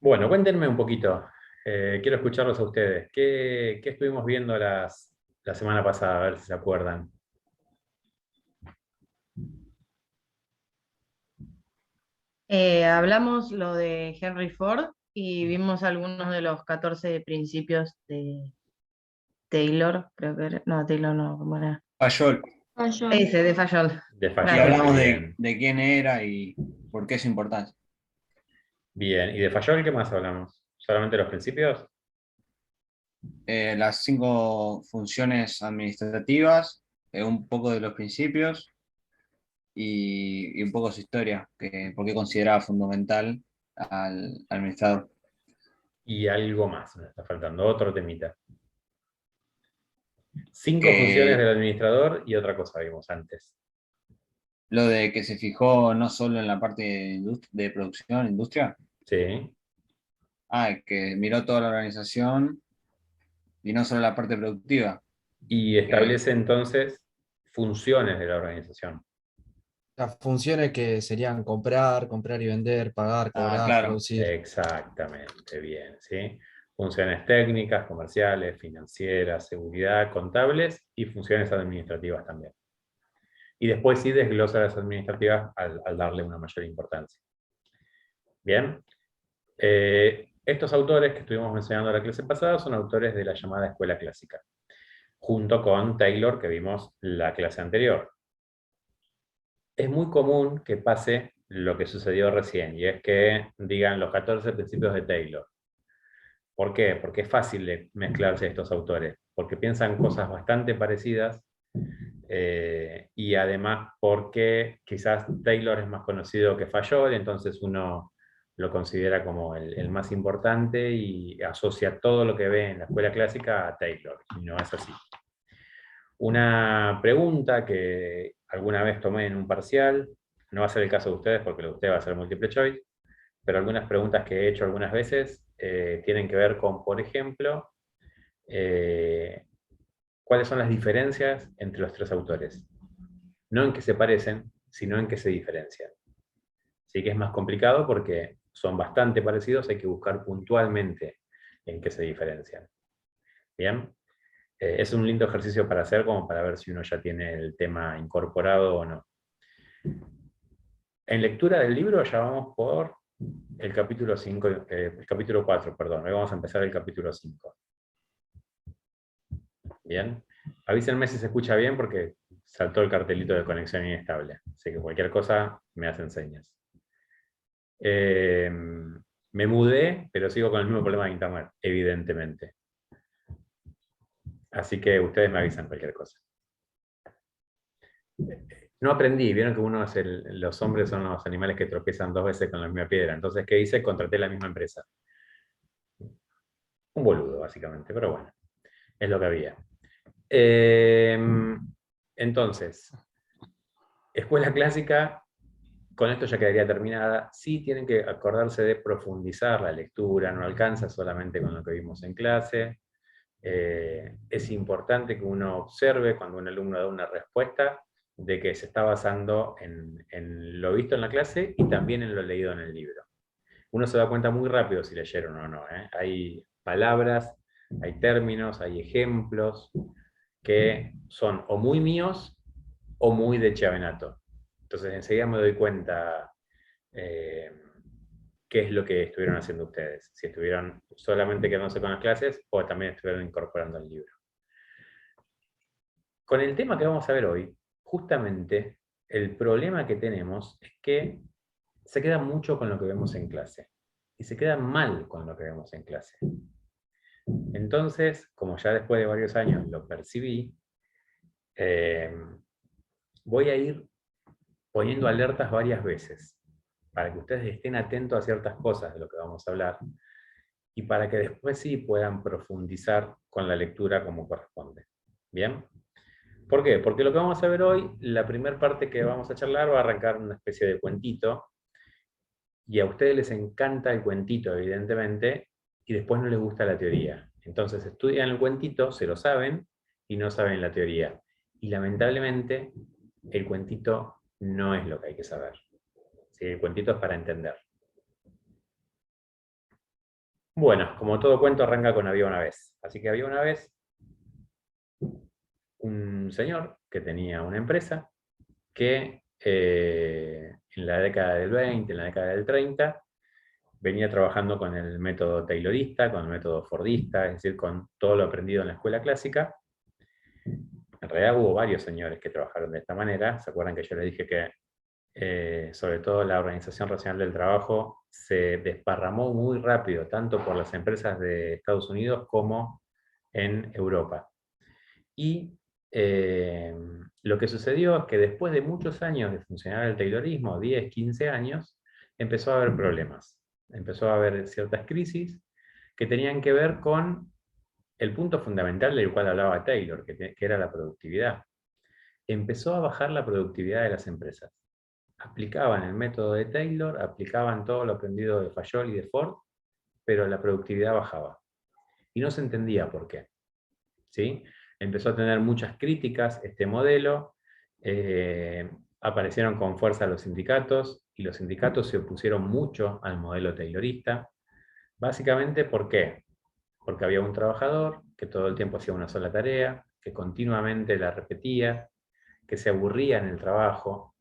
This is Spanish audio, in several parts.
Bueno, cuéntenme un poquito. Quiero escucharlos a ustedes. ¿Qué estuvimos viendo la semana pasada? A ver si se acuerdan. Hablamos lo de Henry Ford y vimos algunos de los 14 principios de Taylor, creo que era. No, Taylor no, ¿cómo era? Fayol. Ese, de Fayol. De Y Fayol, Gracias. hablamos bien. de quién era y por qué es importante. Bien. ¿Y de Fayol qué más hablamos? ¿Solamente los principios? Las 5 funciones administrativas, un poco de los principios y un poco su historia, por qué consideraba fundamental al administrador. Y algo más. Me está faltando otro temita. 5 funciones del Que administrador y otra cosa vimos antes. lo de que se fijó no solo en la parte de producción, industria, Sí. que miró toda la organización y no solo la parte productiva. Y Que, establece entonces funciones de la organización. Las funciones que serían comprar, comprar y vender, pagar, cobrar, claro, producir. Exactamente, bien, ¿sí? Funciones técnicas, comerciales, financieras, seguridad, contables y funciones administrativas también. Y después sí desglosa las administrativas al darle una mayor importancia. Bien. Estos autores que estuvimos mencionando la clase pasada son autores de la llamada escuela clásica, junto con Taylor, que vimos la clase anterior. Es muy común que pase lo que sucedió recién, y es que digan los 14 principios de Taylor. ¿Por qué? Porque es fácil de mezclarse estos autores, porque piensan cosas bastante parecidas, y además porque quizás Taylor es más conocido que Fayol, entonces uno lo considera como el más importante y asocia todo lo que ve en la escuela clásica a Taylor, y no es así. Una pregunta que alguna vez tomé en un parcial, no va a ser el caso de ustedes porque lo de ustedes va a ser multiple choice, pero algunas preguntas que he hecho algunas veces tienen que ver con, por ejemplo, eh, cuáles son las diferencias entre los tres autores. No en que se parecen, sino en que se diferencian. Sí que es más complicado porque son bastante parecidos, hay que buscar puntualmente en qué se diferencian. Bien, es un lindo ejercicio para hacer como para ver si uno ya tiene el tema incorporado o no. En lectura del libro ya vamos por el capítulo 5, el capítulo 4, perdón. Hoy vamos a empezar el capítulo 5. Bien. Avísenme si se escucha bien porque saltó el cartelito de conexión inestable. Así que cualquier cosa me hacen señas. Me mudé, pero sigo con el mismo problema de internet, evidentemente. Así que ustedes me avisan cualquier cosa. No aprendí, vieron que los hombres son los animales que tropiezan 2 veces con la misma piedra. Entonces, ¿qué hice? Contraté la misma empresa. Un boludo, básicamente, pero bueno, es lo que había. Entonces, escuela clásica, con esto ya quedaría terminada. Sí tienen que acordarse de profundizar la lectura, no alcanza solamente con lo que vimos en clase. Es importante que uno observe cuando un alumno da una respuesta de que se está basando en lo visto en la clase y también en lo leído en el libro. Uno se da cuenta muy rápido si leyeron o no. Hay palabras, hay términos, hay ejemplos que son o muy míos o muy de Chiavenato. Entonces enseguida me doy cuenta eh, qué es lo que estuvieron haciendo ustedes. Si estuvieron solamente quedándose con las clases o también estuvieron incorporando el libro. Con el tema que vamos a ver hoy, justamente el problema que tenemos es que se queda mucho con lo que vemos en clase y se queda mal con lo que vemos en clase. Entonces, como ya después de varios años lo percibí, eh, voy a ir poniendo alertas varias veces para que ustedes estén atentos a ciertas cosas de lo que vamos a hablar y para que después sí puedan profundizar con la lectura como corresponde. ¿Bien? ¿Por qué? Porque lo que vamos a ver hoy, la primera parte que vamos a charlar va a arrancar una especie de cuentito, y a ustedes les encanta el cuentito, evidentemente, y después no les gusta la teoría. Entonces estudian el cuentito, se lo saben, y no saben la teoría. Y lamentablemente, el cuentito no es lo que hay que saber. ¿Sí? El cuentito es para entender. Bueno, como todo cuento arranca con había una vez. Así que había una vez un señor que tenía una empresa que en la década del 20, en la década del 30, venía trabajando con el método taylorista, con el método fordista, es decir, con todo lo aprendido en la escuela clásica. En realidad hubo varios señores que trabajaron de esta manera. ¿Se acuerdan que yo les dije que sobre todo la Organización Racional del Trabajo se desparramó muy rápido, tanto por las empresas de Estados Unidos como en Europa? Y lo que sucedió es que después de muchos años de funcionar el taylorismo, 10, 15 años, empezó a haber problemas. Empezó a haber ciertas crisis que tenían que ver con el punto fundamental del cual hablaba Taylor, que era la productividad. Empezó a bajar la productividad de las empresas. Aplicaban el método de Taylor, aplicaban todo lo aprendido de Fayol y de Ford, pero la productividad bajaba. Y no se entendía por qué. ¿Sí? Empezó a tener muchas críticas este modelo, aparecieron con fuerza los sindicatos, y los sindicatos se opusieron mucho al modelo taylorista. Básicamente, ¿por qué? Porque había un trabajador que todo el tiempo hacía una sola tarea, que continuamente la repetía, que se aburría en el trabajo,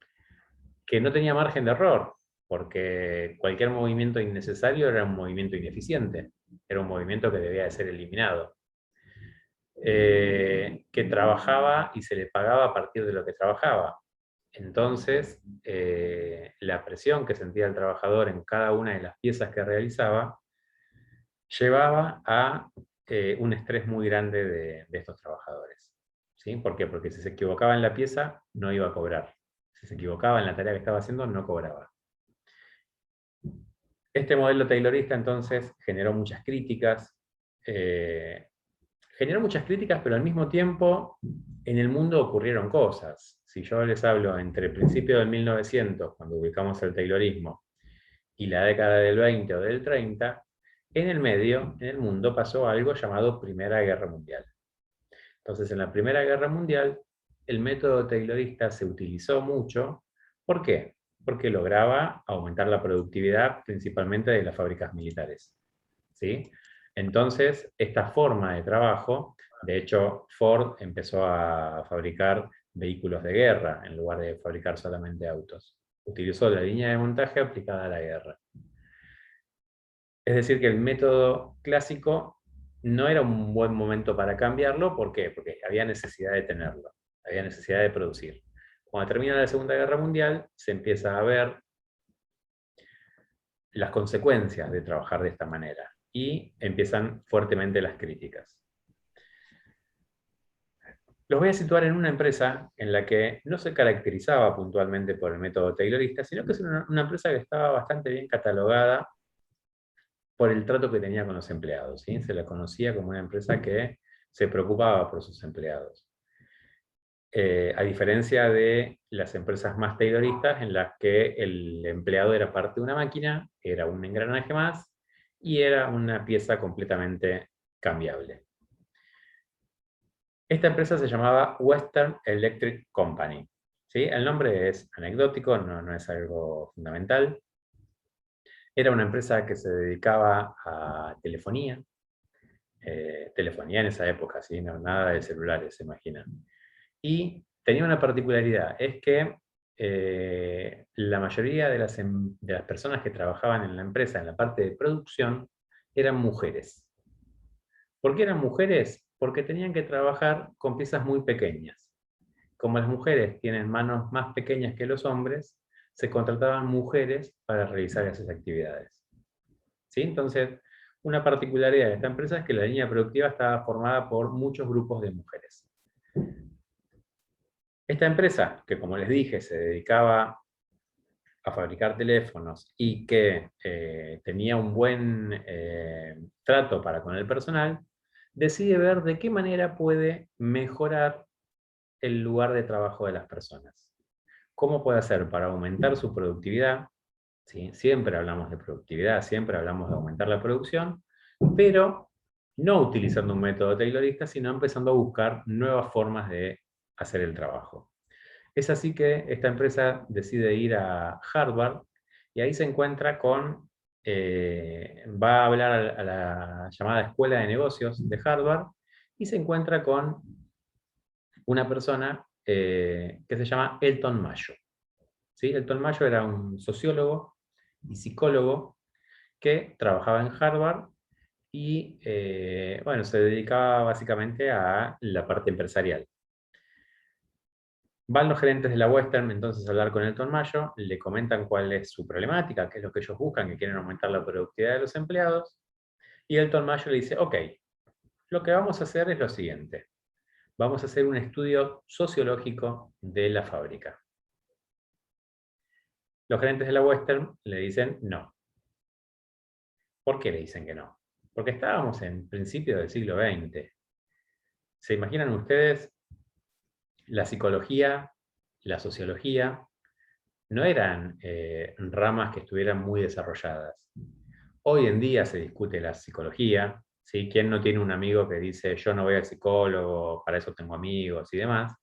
que no tenía margen de error, porque cualquier movimiento innecesario era un movimiento ineficiente, era un movimiento que debía de ser eliminado. Que trabajaba y se le pagaba a partir de lo que trabajaba. Entonces, la presión que sentía el trabajador en cada una de las piezas que realizaba llevaba a un estrés muy grande de estos trabajadores. ¿Sí? ¿Por qué? Porque si se equivocaba en la pieza, no iba a cobrar. Si se equivocaba en la tarea que estaba haciendo, no cobraba. Este modelo taylorista entonces generó muchas críticas, pero al mismo tiempo en el mundo ocurrieron cosas. Si yo les hablo entre el principio del 1900, cuando ubicamos el taylorismo, y la década del 20 o del 30, en el medio, en el mundo, pasó algo llamado Primera Guerra Mundial. Entonces, en la Primera Guerra Mundial, el método taylorista se utilizó mucho. ¿Por qué? Porque lograba aumentar la productividad principalmente de las fábricas militares. ¿Sí? Entonces, esta forma de trabajo, de hecho, Ford empezó a fabricar vehículos de guerra en lugar de fabricar solamente autos. Utilizó la línea de montaje aplicada a la guerra. Es decir, que el método clásico no era un buen momento para cambiarlo. ¿Por qué? Porque había necesidad de tenerlo, había necesidad de producir. Cuando termina la Segunda Guerra Mundial, se empieza a ver las consecuencias de trabajar de esta manera y empiezan fuertemente las críticas. Los voy a situar en una empresa en la que no se caracterizaba puntualmente por el método taylorista, sino que es una empresa que estaba bastante bien catalogada por el trato que tenía con los empleados. ¿Sí? Se la conocía como una empresa que se preocupaba por sus empleados. A diferencia de las empresas más tayloristas en las que el empleado era parte de una máquina, era un engranaje más y era una pieza completamente cambiable. Esta empresa se llamaba Western Electric Company. ¿Sí? El nombre es anecdótico, no es algo fundamental. Era una empresa que se dedicaba a telefonía. Telefonía en esa época, ¿sí? No, nada de celulares, se imaginan. Y tenía una particularidad, es que la mayoría de las personas que trabajaban en la empresa, en la parte de producción, eran mujeres. ¿Por qué eran mujeres? Porque tenían que trabajar con piezas muy pequeñas. Como las mujeres tienen manos más pequeñas que los hombres, se contrataban mujeres para realizar esas actividades. ¿Sí? Entonces, una particularidad de esta empresa es que la línea productiva estaba formada por muchos grupos de mujeres. Esta empresa, que como les dije, se dedicaba a fabricar teléfonos y que tenía un buen trato para con el personal, decide ver de qué manera puede mejorar el lugar de trabajo de las personas. ¿Cómo puede hacer para aumentar su productividad? ¿Sí? Siempre hablamos de productividad, siempre hablamos de aumentar la producción, pero no utilizando un método taylorista, sino empezando a buscar nuevas formas de hacer el trabajo. Es así que esta empresa decide ir a Harvard y ahí se encuentra con va a hablar a la llamada Escuela de Negocios de Harvard y se encuentra con una persona que se llama Elton Mayo. ¿Sí? Elton Mayo era un sociólogo y psicólogo que trabajaba en Harvard y bueno, se dedicaba básicamente a la parte empresarial. Van los gerentes de la Western entonces a hablar con Elton Mayo, le comentan cuál es su problemática, qué es lo que ellos buscan, que quieren aumentar la productividad de los empleados, y Elton Mayo le dice, ok, lo que vamos a hacer es lo siguiente, vamos a hacer un estudio sociológico de la fábrica. Los gerentes de la Western le dicen no. ¿Por qué le dicen que no? Porque estábamos en principio del siglo XX. ¿Se imaginan ustedes? La psicología, la sociología, no eran ramas que estuvieran muy desarrolladas. Hoy en día se discute la psicología, ¿sí? ¿Quién no tiene un amigo que dice, yo no voy al psicólogo, para eso tengo amigos y demás?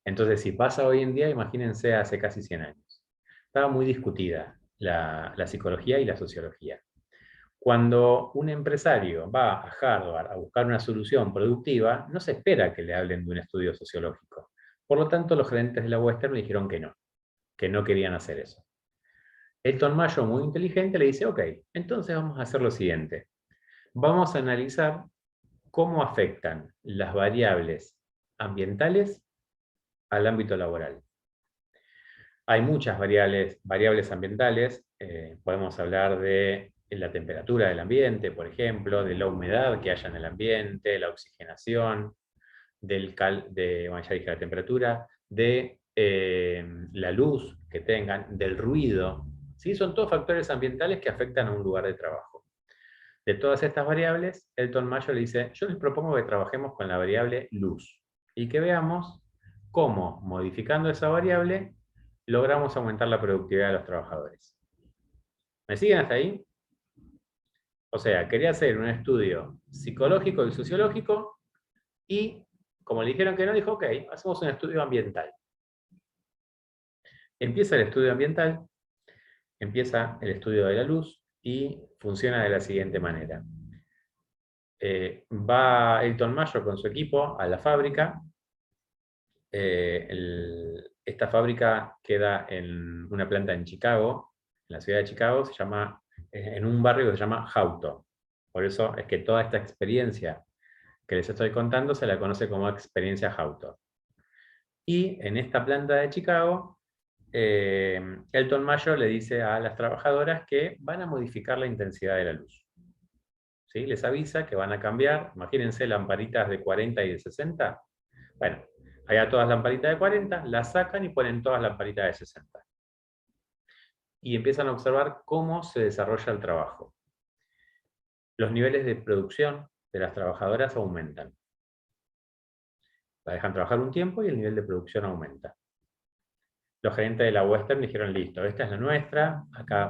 Entonces, si pasa hoy en día, imagínense hace casi 100 años. Estaba muy discutida la psicología y la sociología. Cuando un empresario va a Harvard a buscar una solución productiva, no se espera que le hablen de un estudio sociológico. Por lo tanto, los gerentes de la Western le dijeron que no querían hacer eso. Elton Mayo, muy inteligente, le dice, ok, entonces vamos a hacer lo siguiente. Vamos a analizar cómo afectan las variables ambientales al ámbito laboral. Hay muchas variables ambientales, podemos hablar de la temperatura del ambiente, por ejemplo, de la humedad que haya en el ambiente, la oxigenación, bueno, ya dije la temperatura, de la luz que tengan, del ruido. ¿Sí? Son todos factores ambientales que afectan a un lugar de trabajo. De todas estas variables, Elton Mayo le dice, yo les propongo que trabajemos con la variable luz y que veamos cómo, modificando esa variable, logramos aumentar la productividad de los trabajadores. ¿Me siguen hasta ahí? O sea, quería hacer un estudio psicológico y sociológico y, como le dijeron que no, dijo, ok, hacemos un estudio ambiental. Empieza el estudio ambiental, empieza el estudio de la luz y funciona de la siguiente manera. Va Elton Mayo con su equipo a la fábrica. Esta fábrica queda en una planta en Chicago, en la ciudad de Chicago, se llama, en un barrio que se llama Houghton. Por eso es que toda esta experiencia que les estoy contando se la conoce como experiencia Houghton. Y en esta planta de Chicago, Elton Mayo le dice a las trabajadoras que van a modificar la intensidad de la luz. ¿Sí? Les avisa que van a cambiar, imagínense lamparitas de 40 y de 60. Bueno, allá todas lamparitas de 40, las sacan y ponen todas lamparitas de 60. Y empiezan a observar cómo se desarrolla el trabajo. Los niveles de producción de las trabajadoras aumentan. La dejan trabajar un tiempo y el nivel de producción aumenta. Los gerentes de la Western dijeron, listo, esta es la nuestra,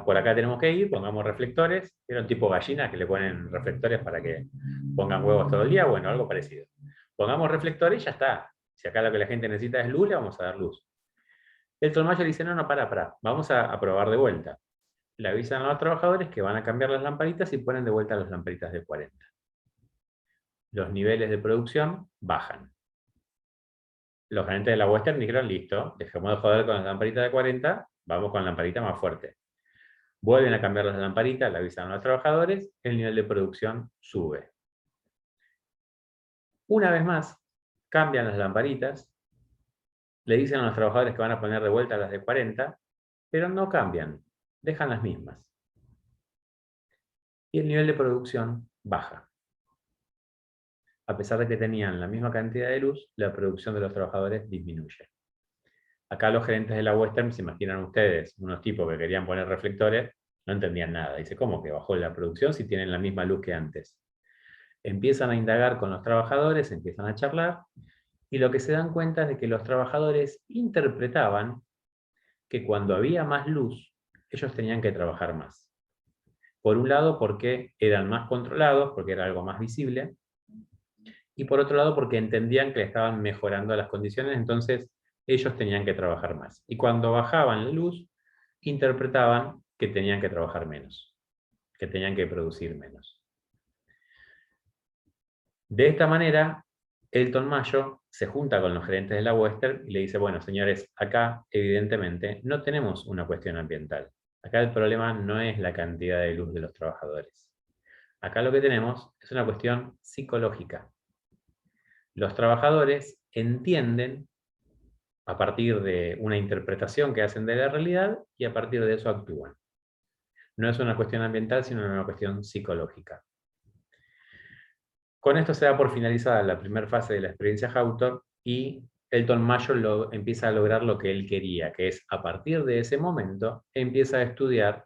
por acá tenemos que ir, pongamos reflectores. ¿Vieron tipo gallinas que le ponen reflectores para que pongan huevos todo el día? Bueno, algo parecido. Pongamos reflectores y ya está. Si acá lo que la gente necesita es luz, le vamos a dar luz. Elton Mayo dice, no, para, vamos a probar de vuelta. Le avisan a los trabajadores que van a cambiar las lamparitas y ponen de vuelta las lamparitas de 40. Los niveles de producción bajan. Los gerentes de la Western dijeron, listo, dejemos de joder con las lamparitas de 40, vamos con la lamparita más fuerte. Vuelven a cambiar las lamparitas, le avisan a los trabajadores, el nivel de producción sube. Una vez más, cambian las lamparitas, le dicen a los trabajadores que van a poner de vuelta las de 40, pero no cambian, dejan las mismas. Y el nivel de producción baja. A pesar de que tenían la misma cantidad de luz, la producción de los trabajadores disminuye. Acá los gerentes de la Western, se imaginan ustedes, unos tipos que querían poner reflectores, no entendían nada. Dice, ¿cómo que bajó la producción si tienen la misma luz que antes? Empiezan a indagar con los trabajadores, empiezan a charlar, y lo que se dan cuenta es de que los trabajadores interpretaban que cuando había más luz, ellos tenían que trabajar más. Por un lado, porque eran más controlados, porque era algo más visible, y por otro lado, porque entendían que le estaban mejorando las condiciones, entonces ellos tenían que trabajar más. Y cuando bajaban la luz, interpretaban que tenían que trabajar menos. que tenían que producir menos. De esta manera, Elton Mayo se junta con los gerentes de la Western y le dice, bueno, señores, acá evidentemente no tenemos una cuestión ambiental. Acá el problema no es la cantidad de luz de los trabajadores. Acá lo que tenemos es una cuestión psicológica. Los trabajadores entienden a partir de una interpretación que hacen de la realidad y a partir de eso actúan. No es una cuestión ambiental, sino una cuestión psicológica. Con esto se da por finalizada la primera fase de la experiencia Hawthorne y Elton Mayo empieza a lograr lo que él quería, que es a partir de ese momento empieza a estudiar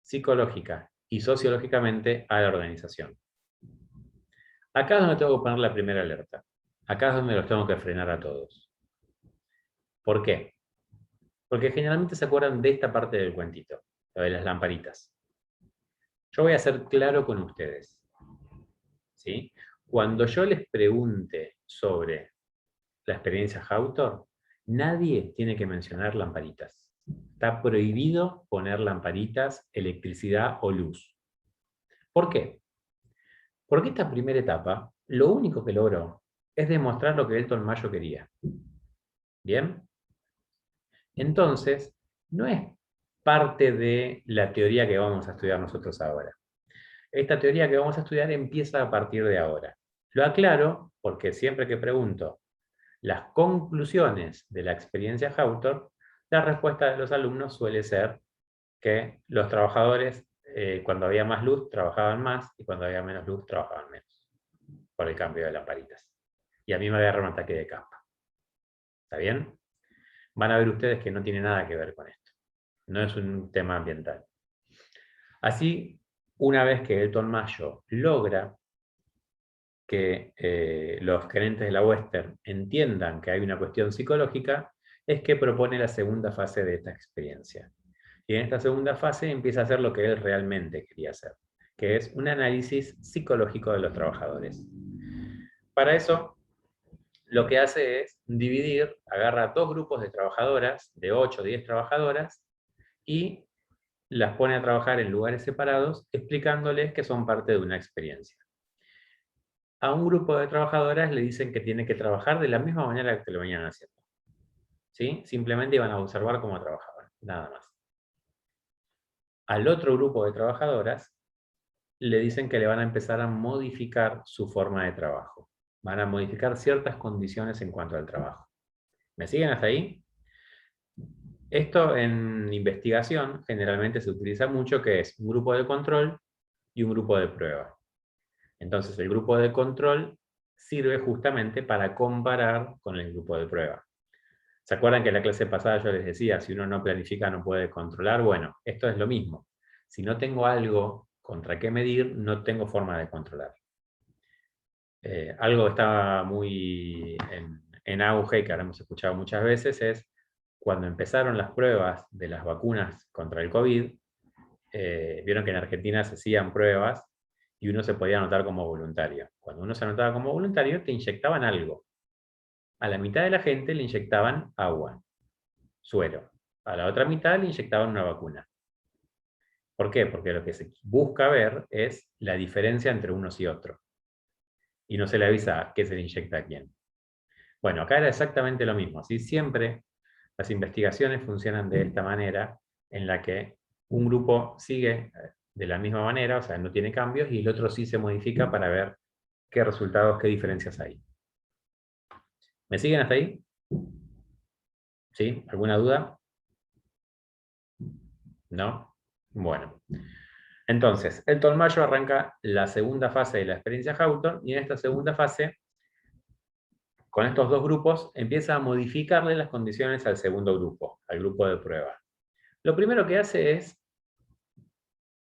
psicológica y sociológicamente a la organización. Acá es donde tengo que poner la primera alerta. Acá es donde los tengo que frenar a todos. ¿Por qué? Porque generalmente se acuerdan de esta parte del cuentito, lo de las lamparitas. Yo voy a ser claro con ustedes. ¿Sí? Cuando yo les pregunte sobre la experiencia Hawthorne, nadie tiene que mencionar lamparitas. Está prohibido poner lamparitas, electricidad o luz. ¿Por qué? Porque esta primera etapa, lo único que logró es demostrar lo que Elton Mayo quería. ¿Bien? Entonces, no es parte de la teoría que vamos a estudiar nosotros ahora. Esta teoría que vamos a estudiar empieza a partir de ahora. Lo aclaro porque siempre que pregunto las conclusiones de la experiencia Hawthorne, la respuesta de los alumnos suele ser que los trabajadores, cuando había más luz, trabajaban más, y cuando había menos luz, trabajaban menos, por el cambio de lamparitas. Y a mí me agarra un ataque de caspa. ¿Está bien? Van a ver ustedes que no tiene nada que ver con esto. No es un tema ambiental. Así, una vez que Elton Mayo logra que los gerentes de la Western entiendan que hay una cuestión psicológica, es que propone la segunda fase de esta experiencia. Y en esta segunda fase empieza a hacer lo que él realmente quería hacer, que es un análisis psicológico de los trabajadores. Para eso, lo que hace es dividir, agarra dos grupos de trabajadoras, de 8 o 10 trabajadoras, y las pone a trabajar en lugares separados, explicándoles que son parte de una experiencia. A un grupo de trabajadoras le dicen que tiene que trabajar de la misma manera que lo venían haciendo. ¿Sí? Simplemente iban a observar cómo trabajaban, nada más. Al otro grupo de trabajadoras le dicen que le van a empezar a modificar su forma de trabajo. Van a modificar ciertas condiciones en cuanto al trabajo. ¿Me siguen hasta ahí? Esto en investigación generalmente se utiliza mucho, que es un grupo de control y un grupo de prueba. Entonces el grupo de control sirve justamente para comparar con el grupo de prueba. ¿Se acuerdan que en la clase pasada yo les decía, si uno no planifica no puede controlar? Bueno, esto es lo mismo. Si no tengo algo contra qué medir, no tengo forma de controlar. Algo que está muy en auge y que ahora hemos escuchado muchas veces es cuando empezaron las pruebas de las vacunas contra el COVID, vieron que en Argentina se hacían pruebas y uno se podía anotar como voluntario. Cuando uno se anotaba como voluntario, te inyectaban algo. A la mitad de la gente le inyectaban agua, suero. A la otra mitad le inyectaban una vacuna. ¿Por qué? Porque lo que se busca ver es la diferencia entre unos y otros. Y no se le avisa qué se le inyecta a quién. Bueno, acá era exactamente lo mismo. Así siempre las investigaciones funcionan de esta manera, en la que un grupo sigue de la misma manera, o sea, no tiene cambios, y el otro sí se modifica para ver qué resultados, qué diferencias hay. ¿Me siguen hasta ahí? ¿Sí? ¿Alguna duda? ¿No? Bueno. Entonces, Elton Mayo arranca la segunda fase de la experiencia Hawthorne, y en esta segunda fase, con estos dos grupos, empieza a modificarle las condiciones al segundo grupo, al grupo de prueba. Lo primero que hace es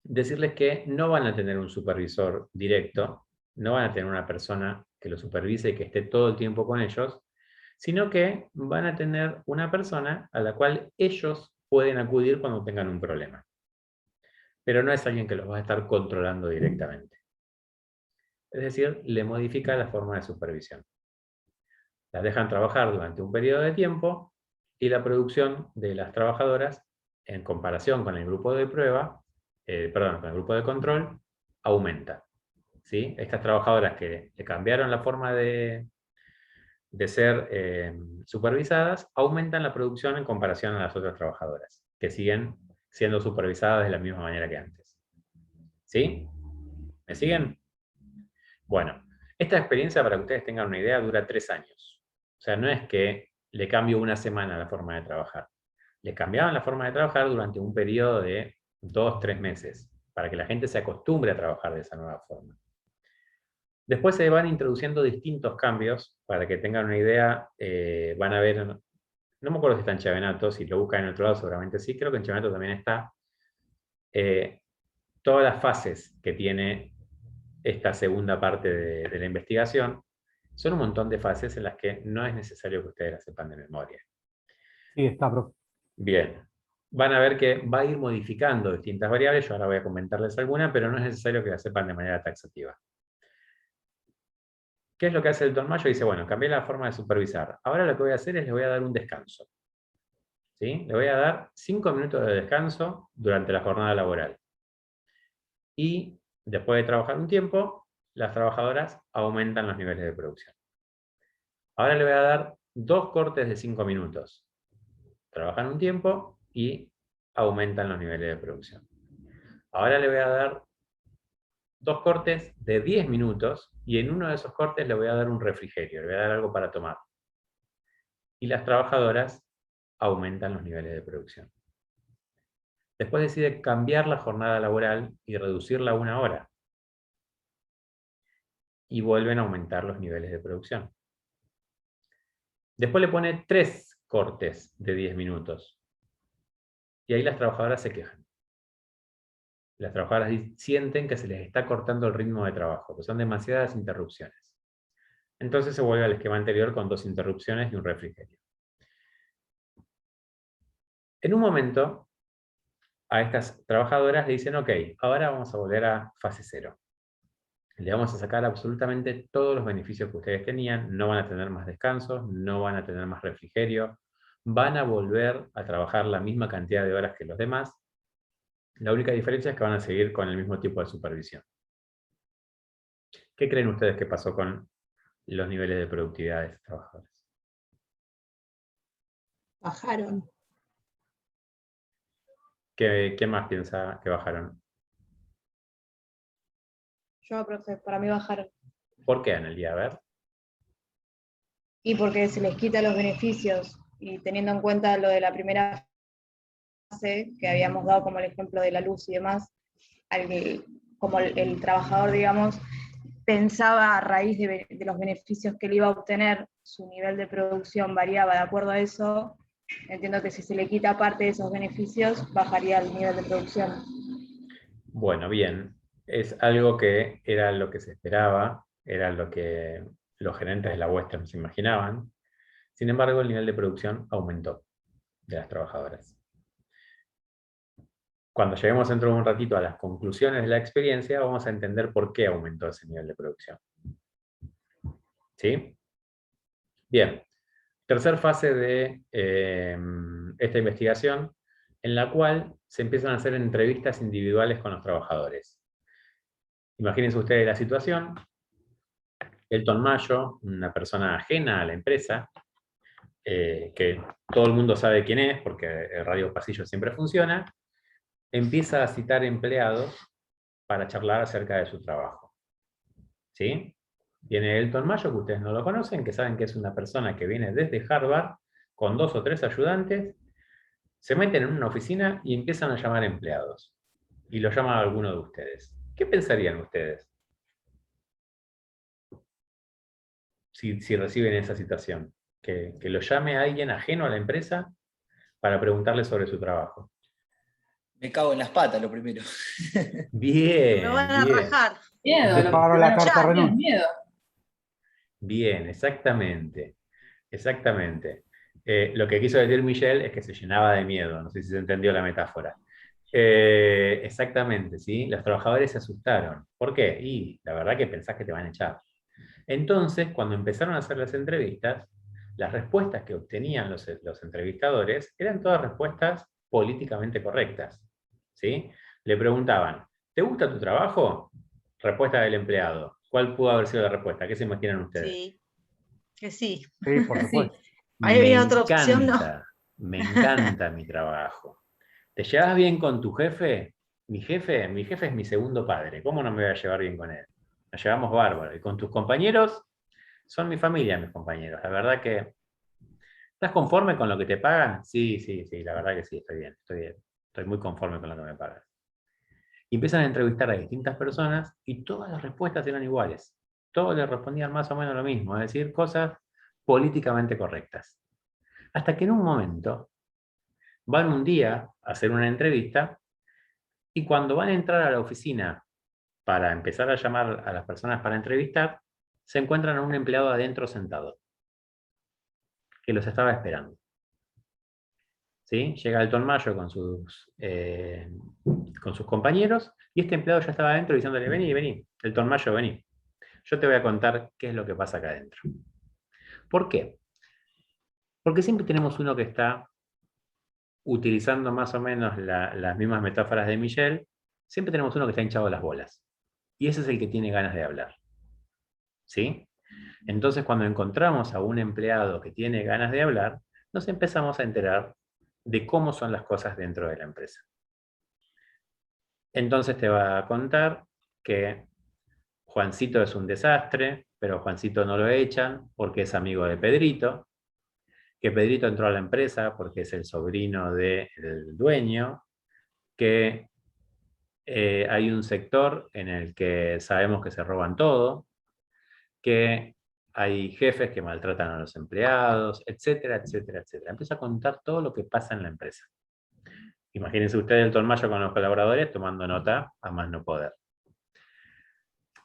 decirles que no van a tener un supervisor directo, no van a tener una persona que los supervise y que esté todo el tiempo con ellos, sino que van a tener una persona a la cual ellos pueden acudir cuando tengan un problema. Pero no es alguien que los va a estar controlando directamente. Es decir, le modifica la forma de supervisión. Las dejan trabajar durante un periodo de tiempo y la producción de las trabajadoras, en comparación con el grupo de prueba, con el grupo de control, aumenta. ¿Sí? Estas trabajadoras que le cambiaron la forma de ser supervisadas, aumentan la producción en comparación a las otras trabajadoras, que siguen siendo supervisadas de la misma manera que antes. ¿Sí? ¿Me siguen? Bueno, esta experiencia, para que ustedes tengan una idea, dura 3 años. O sea, no es que le cambio una semana la forma de trabajar. Le cambiaban la forma de trabajar durante un periodo de 2, 3 meses, para que la gente se acostumbre a trabajar de esa nueva forma. Después se van introduciendo distintos cambios, para que tengan una idea, van a ver, no me acuerdo si está en Chavenato, si lo buscan en otro lado seguramente sí, creo que en Chavenato también está, todas las fases que tiene esta segunda parte de la investigación, son un montón de fases en las que no es necesario que ustedes las sepan de memoria. Sí, está, profe. Bien, van a ver que va a ir modificando distintas variables, yo ahora voy a comentarles alguna, pero no es necesario que las sepan de manera taxativa. ¿Qué es lo que hace el Don Mayo? Dice, bueno, cambié la forma de supervisar. Ahora lo que voy a hacer es, le voy a dar un descanso. ¿Sí? Le voy a dar 5 minutos de descanso durante la jornada laboral. Y después de trabajar un tiempo, las trabajadoras aumentan los niveles de producción. Ahora le voy a dar 2 cortes de 5 minutos. Trabajan un tiempo y aumentan los niveles de producción. Ahora le voy a dar 2 cortes de 10 minutos y en uno de esos cortes le voy a dar un refrigerio, le voy a dar algo para tomar. Y las trabajadoras aumentan los niveles de producción. Después decide cambiar la jornada laboral y reducirla a 1 hora. Y vuelven a aumentar los niveles de producción. Después le pone 3 cortes de 10 minutos. Y ahí las trabajadoras se quejan. Las trabajadoras sienten que se les está cortando el ritmo de trabajo, que son demasiadas interrupciones. Entonces se vuelve al esquema anterior con 2 interrupciones y un refrigerio. En un momento, a estas trabajadoras le dicen, ok, ahora vamos a volver a fase 0. Le vamos a sacar absolutamente todos los beneficios que ustedes tenían, no van a tener más descansos, no van a tener más refrigerio, van a volver a trabajar la misma cantidad de horas que los demás. La única diferencia es que van a seguir con el mismo tipo de supervisión. ¿Qué creen ustedes que pasó con los niveles de productividad de estos trabajadores? Bajaron. ¿Quién más piensa que bajaron? Yo, profe, para mí bajaron. ¿Por qué, Analia? A ver. Y porque se les quita los beneficios, y teniendo en cuenta lo de la primera fase, que habíamos dado como el ejemplo de la luz y demás, como el trabajador, digamos, pensaba a raíz de los beneficios que él iba a obtener, su nivel de producción variaba de acuerdo a eso. Entiendo que si se le quita parte de esos beneficios, bajaría el nivel de producción. Bueno, bien. Es algo que era lo que se esperaba, era lo que los gerentes de la Western se imaginaban. Sin embargo, el nivel de producción aumentó de las trabajadoras. Cuando lleguemos dentro de un ratito a las conclusiones de la experiencia, vamos a entender por qué aumentó ese nivel de producción. ¿Sí? Bien. Tercer fase de esta investigación, en la cual se empiezan a hacer entrevistas individuales con los trabajadores. Imagínense ustedes la situación. Elton Mayo, una persona ajena a la empresa, que todo el mundo sabe quién es, porque el radio pasillo siempre funciona, empieza a citar empleados para charlar acerca de su trabajo. ¿Sí? Viene Elton Mayo, que ustedes no lo conocen, que saben que es una persona que viene desde Harvard, con 2 o 3 ayudantes, se meten en una oficina y empiezan a llamar empleados. Y lo llama a alguno de ustedes. ¿Qué pensarían ustedes si reciben esa situación? Que lo llame a alguien ajeno a la empresa para preguntarle sobre su trabajo. Me cago en las patas lo primero. Bien, Lo van a bien. rajar. Le Miedo, paro la ya, carta tienes renuncia. miedo. Bien, exactamente. Exactamente. Lo que quiso decir Michelle es que se llenaba de miedo. No sé si se entendió la metáfora. Exactamente, ¿sí? Los trabajadores se asustaron. ¿Por qué? Y la verdad que pensás que te van a echar. Entonces, cuando empezaron a hacer las entrevistas, las respuestas que obtenían los entrevistadores eran todas respuestas políticamente correctas, ¿sí? Le preguntaban, ¿te gusta tu trabajo? Respuesta del empleado. ¿Cuál pudo haber sido la respuesta? ¿Qué se imaginan ustedes? Sí, que sí. Sí, por Sí. supuesto. Ahí había otra opción, ¿no? Me encanta mi trabajo. ¿Te llevas bien con tu jefe? Mi jefe es mi segundo padre. ¿Cómo no me voy a llevar bien con él? Nos llevamos bárbaro. Y con tus compañeros, son mi familia mis compañeros. La verdad que... ¿Estás conforme con lo que te pagan? Sí, la verdad que sí, estoy bien. Estoy muy conforme con lo que me pagan. Y empiezan a entrevistar a distintas personas y todas las respuestas eran iguales. Todos le respondían más o menos lo mismo, es decir, cosas políticamente correctas. Hasta que en un momento van un día a hacer una entrevista y cuando van a entrar a la oficina para empezar a llamar a las personas para entrevistar, se encuentran a un empleado adentro sentado, que los estaba esperando. ¿Sí? Llega el Mayo con sus compañeros y este empleado ya estaba adentro diciéndole, vení, el Mayo, vení. Yo te voy a contar qué es lo que pasa acá adentro. ¿Por qué? Porque siempre tenemos uno que está utilizando más o menos las mismas metáforas de Michel, siempre tenemos uno que está hinchado las bolas. Y ese es el que tiene ganas de hablar. ¿Sí? Entonces, cuando encontramos a un empleado que tiene ganas de hablar, nos empezamos a enterar de cómo son las cosas dentro de la empresa. Entonces te va a contar que Juancito es un desastre, pero Juancito no lo echan porque es amigo de Pedrito, que Pedrito entró a la empresa porque es el sobrino del dueño, que hay un sector en el que sabemos que se roban todo, que hay jefes que maltratan a los empleados, etcétera, etcétera, etcétera. Empieza a contar todo lo que pasa en la empresa. Imagínense ustedes el Tolmayo con los colaboradores tomando nota a más no poder.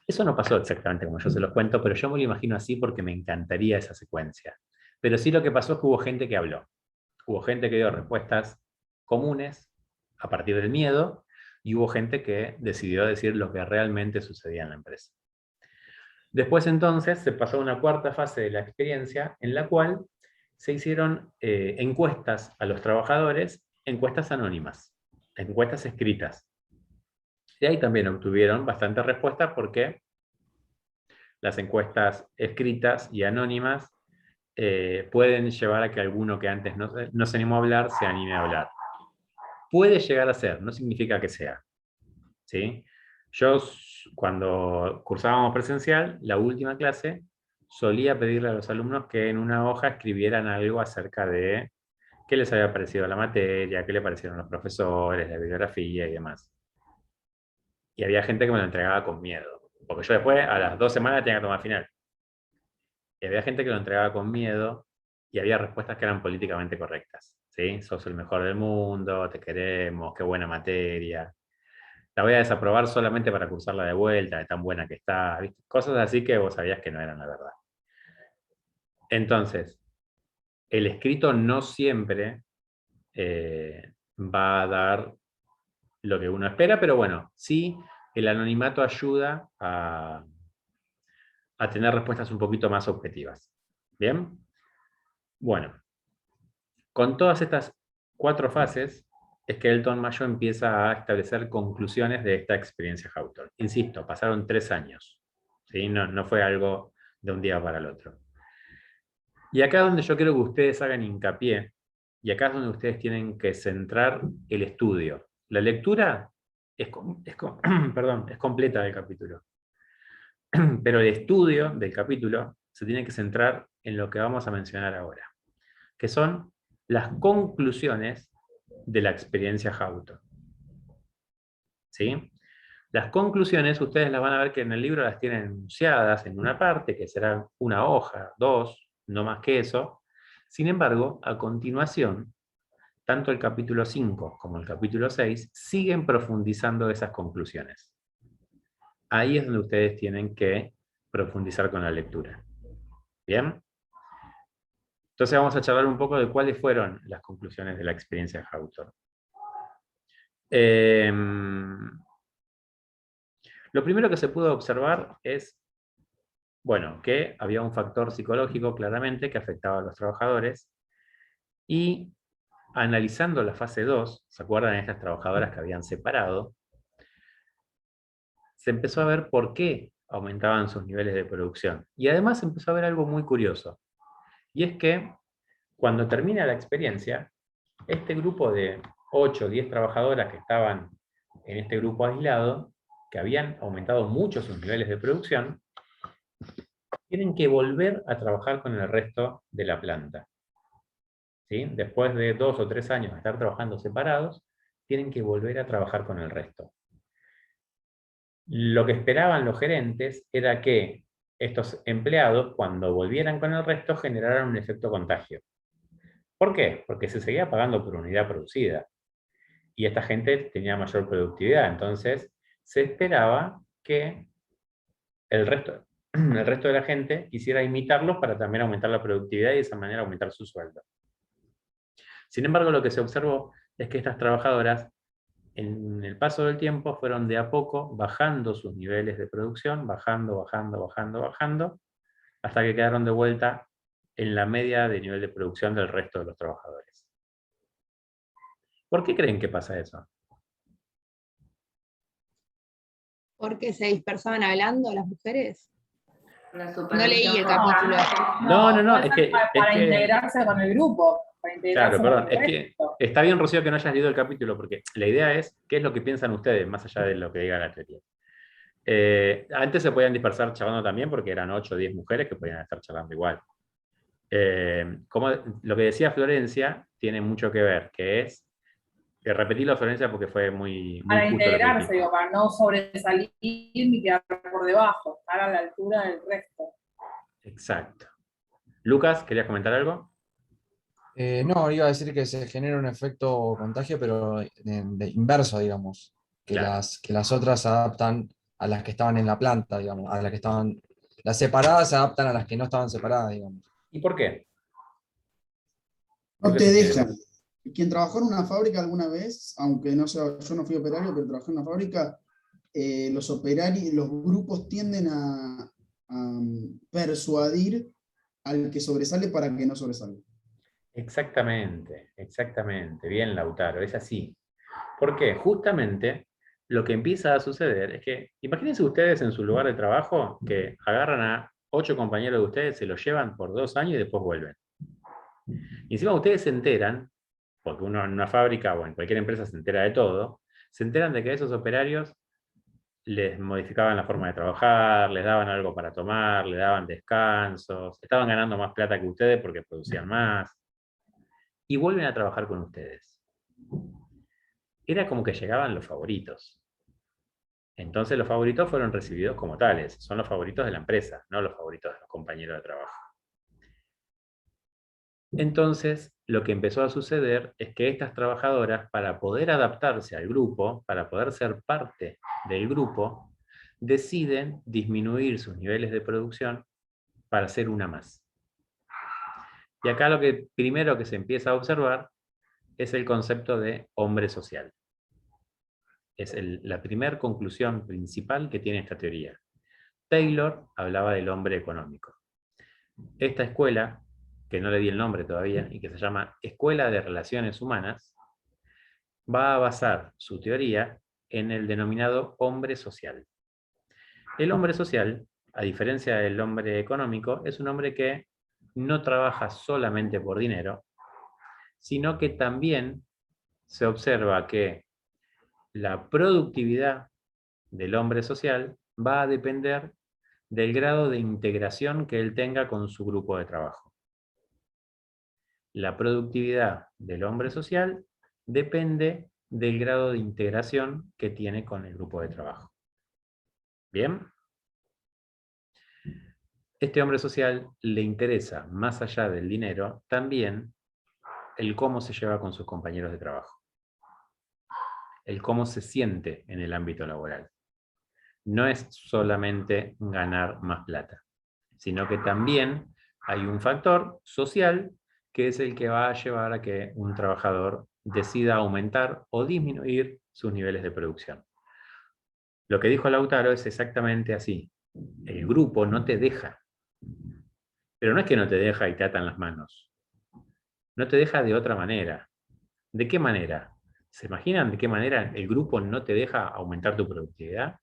Eso no pasó exactamente como yo se los cuento, pero yo me lo imagino así porque me encantaría esa secuencia. Pero sí lo que pasó es que hubo gente que habló. Hubo gente que dio respuestas comunes a partir del miedo y hubo gente que decidió decir lo que realmente sucedía en la empresa. Después entonces se pasó a una cuarta fase de la experiencia en la cual se hicieron encuestas a los trabajadores, encuestas anónimas, encuestas escritas. Y ahí también obtuvieron bastantes respuestas porque las encuestas escritas y anónimas pueden llevar a que alguno que antes no se animó a hablar se anime a hablar. Puede llegar a ser, no significa que sea. ¿Sí? Yo, cuando cursábamos presencial, la última clase, solía pedirle a los alumnos que en una hoja escribieran algo acerca de qué les había parecido la materia, qué le parecieron los profesores, la bibliografía y demás. Y había gente que me lo entregaba con miedo, porque yo después, a las 2 semanas, tenía que tomar final. Y había gente que lo entregaba con miedo y había respuestas que eran políticamente correctas. ¿Sí? Sos el mejor del mundo, te queremos, qué buena materia. La voy a desaprobar solamente para cursarla de vuelta, de tan buena que está. ¿Viste? Cosas así que vos sabías que no eran la verdad. Entonces, el escrito no siempre va a dar lo que uno espera, pero bueno, sí, el anonimato ayuda a tener respuestas un poquito más objetivas. ¿Bien? Bueno, con todas estas 4 fases es que Elton Mayo empieza a establecer conclusiones de esta experiencia Hawthorne. Insisto, pasaron 3 años. ¿Sí? No fue algo de un día para el otro. Y acá es donde yo quiero que ustedes hagan hincapié, y acá es donde ustedes tienen que centrar el estudio. La lectura es completa del capítulo. Pero el estudio del capítulo se tiene que centrar en lo que vamos a mencionar ahora, que son las conclusiones de la experiencia Hawthorne. ¿Sí? Las conclusiones ustedes las van a ver que en el libro las tienen enunciadas en una parte, que será una hoja, 2, no más que eso. Sin embargo, a continuación, tanto el capítulo 5 como el capítulo 6 siguen profundizando esas conclusiones. Ahí es donde ustedes tienen que profundizar con la lectura. ¿Bien? Entonces vamos a charlar un poco de cuáles fueron las conclusiones de la experiencia Hawthorne. Lo primero que se pudo observar es, bueno, que había un factor psicológico claramente que afectaba a los trabajadores y analizando la fase 2, ¿se acuerdan de estas trabajadoras que habían separado? se empezó a ver por qué aumentaban sus niveles de producción. Y además se empezó a ver algo muy curioso. Y es que cuando termina la experiencia, este grupo de 8 o 10 trabajadoras que estaban en este grupo aislado, que habían aumentado mucho sus niveles de producción, tienen que volver a trabajar con el resto de la planta. ¿Sí? Después de 2 o 3 años de estar trabajando separados, tienen que volver a trabajar con el resto. Lo que esperaban los gerentes era que estos empleados, cuando volvieran con el resto, generaran un efecto contagio. ¿Por qué? Porque se seguía pagando por unidad producida. Y esta gente tenía mayor productividad. Entonces, se esperaba que el resto de la gente quisiera imitarlos para también aumentar la productividad y de esa manera aumentar su sueldo. Sin embargo, lo que se observó es que estas trabajadoras, en el paso del tiempo, fueron de a poco bajando sus niveles de producción, bajando, hasta que quedaron de vuelta en la media de nivel de producción del resto de los trabajadores. ¿Por qué creen que pasa eso? Porque se dispersaban hablando las mujeres. La No leí el supervisión. capítulo. No, puede es ser que... para integrarse con el grupo. Para integrarse Claro, con perdón, el es que resto. está bien, Rocío, que no hayas leído el capítulo, porque la idea es qué es lo que piensan ustedes, más allá de lo que diga la teoría. Antes se podían dispersar charlando también, porque eran 8 o 10 mujeres que podían estar charlando igual. Como lo que decía Florencia tiene mucho que ver, que es, repetirlo, Florencia, porque fue muy Para justo lo que integrarse, dijiste. digo, para no sobresalir ni quedar por debajo, estar a la altura del resto. Exacto. Lucas, ¿querías comentar algo? No, iba a decir que se genera un efecto contagio, pero de inverso, digamos. Claro. Que las otras se adaptan a las que estaban en la planta, digamos. A las que estaban. Las separadas se adaptan a las que no estaban separadas, digamos. ¿Y por qué? No ¿Por qué te sucede dejan. eso? Quien trabajó en una fábrica alguna vez, aunque no sea, yo no fui operario, pero trabajé en una fábrica, los operarios, los grupos tienden a persuadir al que sobresale para que no sobresalga. Exactamente, exactamente. Bien, Lautaro, es así. ¿Por qué? Justamente lo que empieza a suceder es que, imagínense ustedes en su lugar de trabajo que agarran a 8 compañeros de ustedes, se los llevan por 2 años y después vuelven. Y encima ustedes se enteran, porque uno en una fábrica o en cualquier empresa se entera de todo, se enteran de que a esos operarios les modificaban la forma de trabajar, les daban algo para tomar, les daban descansos, estaban ganando más plata que ustedes porque producían más, y vuelven a trabajar con ustedes. Era como que llegaban los favoritos. Entonces los favoritos fueron recibidos como tales, son los favoritos de la empresa, no los favoritos de los compañeros de trabajo. Entonces, lo que empezó a suceder es que estas trabajadoras, para poder adaptarse al grupo, para poder ser parte del grupo, deciden disminuir sus niveles de producción para ser una más. Y acá lo que primero que se empieza a observar es el concepto de hombre social. Es la primera conclusión principal que tiene esta teoría. Taylor hablaba del hombre económico. Esta escuela, que no le di el nombre todavía, y que se llama Escuela de Relaciones Humanas, va a basar su teoría en el denominado hombre social. El hombre social, a diferencia del hombre económico, es un hombre que no trabaja solamente por dinero, sino que también se observa que la productividad del hombre social va a depender del grado de integración que él tenga con su grupo de trabajo. La productividad del hombre social depende del grado de integración que tiene con el grupo de trabajo. ¿Bien? Este hombre social le interesa, más allá del dinero, también el cómo se lleva con sus compañeros de trabajo. El cómo se siente en el ámbito laboral. No es solamente ganar más plata, sino que también hay un factor social que es el que va a llevar a que un trabajador decida aumentar o disminuir sus niveles de producción. Lo que dijo Lautaro es exactamente así. El grupo no te deja. Pero no es que no te deja y te atan las manos. No te deja de otra manera. ¿De qué manera? ¿Se imaginan de qué manera el grupo no te deja aumentar tu productividad?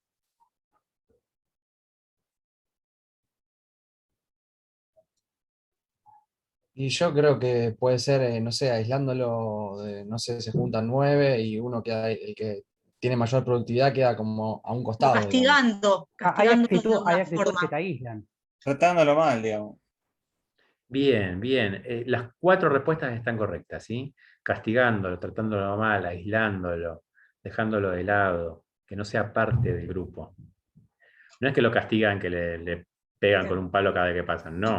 Y yo creo que puede ser, no sé, aislándolo, no sé, se juntan 9 y uno queda, el que tiene mayor productividad queda como a un O costado, digamos. castigando, Hay castigándolo de hay alguna actitudes que forma. te aíslan. Tratándolo mal, digamos. Bien, bien. Las 4 respuestas están correctas, ¿sí? Castigándolo, tratándolo mal, aislándolo, dejándolo de lado, que no sea parte del grupo. No es que lo castigan, que le pegan con un palo cada vez que pasan, no.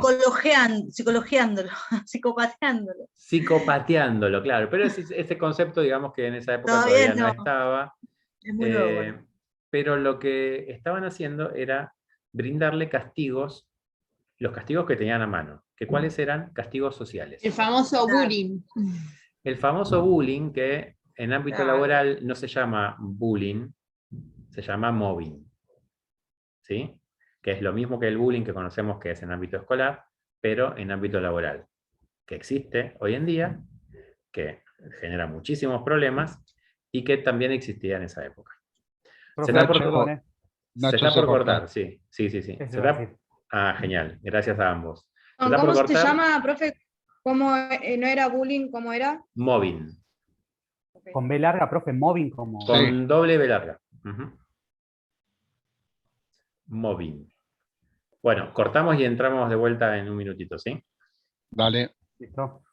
Psicologiándolo, psicopateándolo. Psicopateándolo, claro. Pero ese concepto, digamos que en esa época Todavía todavía no no, estaba. es muy nuevo. Bueno. Pero lo que estaban haciendo era brindarle castigos, los castigos que tenían a mano. ¿Que cuáles eran? Castigos sociales. El famoso Claro. bullying. El famoso bullying, que en ámbito Claro. laboral no se llama bullying, se llama mobbing. ¿Sí? Que es lo mismo que el bullying que conocemos que es en ámbito escolar, pero en ámbito laboral, que existe hoy en día, que genera muchísimos problemas y que también existía en esa época. Profe, Se está por, perdón, se está por cortar, sí. Eso Se iba a está- decir. genial, gracias a ambos. Se está ¿Cómo por se cortar llama, profe? ¿Cómo no era bullying? ¿Cómo era? mobbing, Ok. Con B larga, profe, mobbing como. con doble B larga. Ujú. Mobbing. Bueno, cortamos y entramos de vuelta en un minutito, ¿sí? Dale. ¿Listo?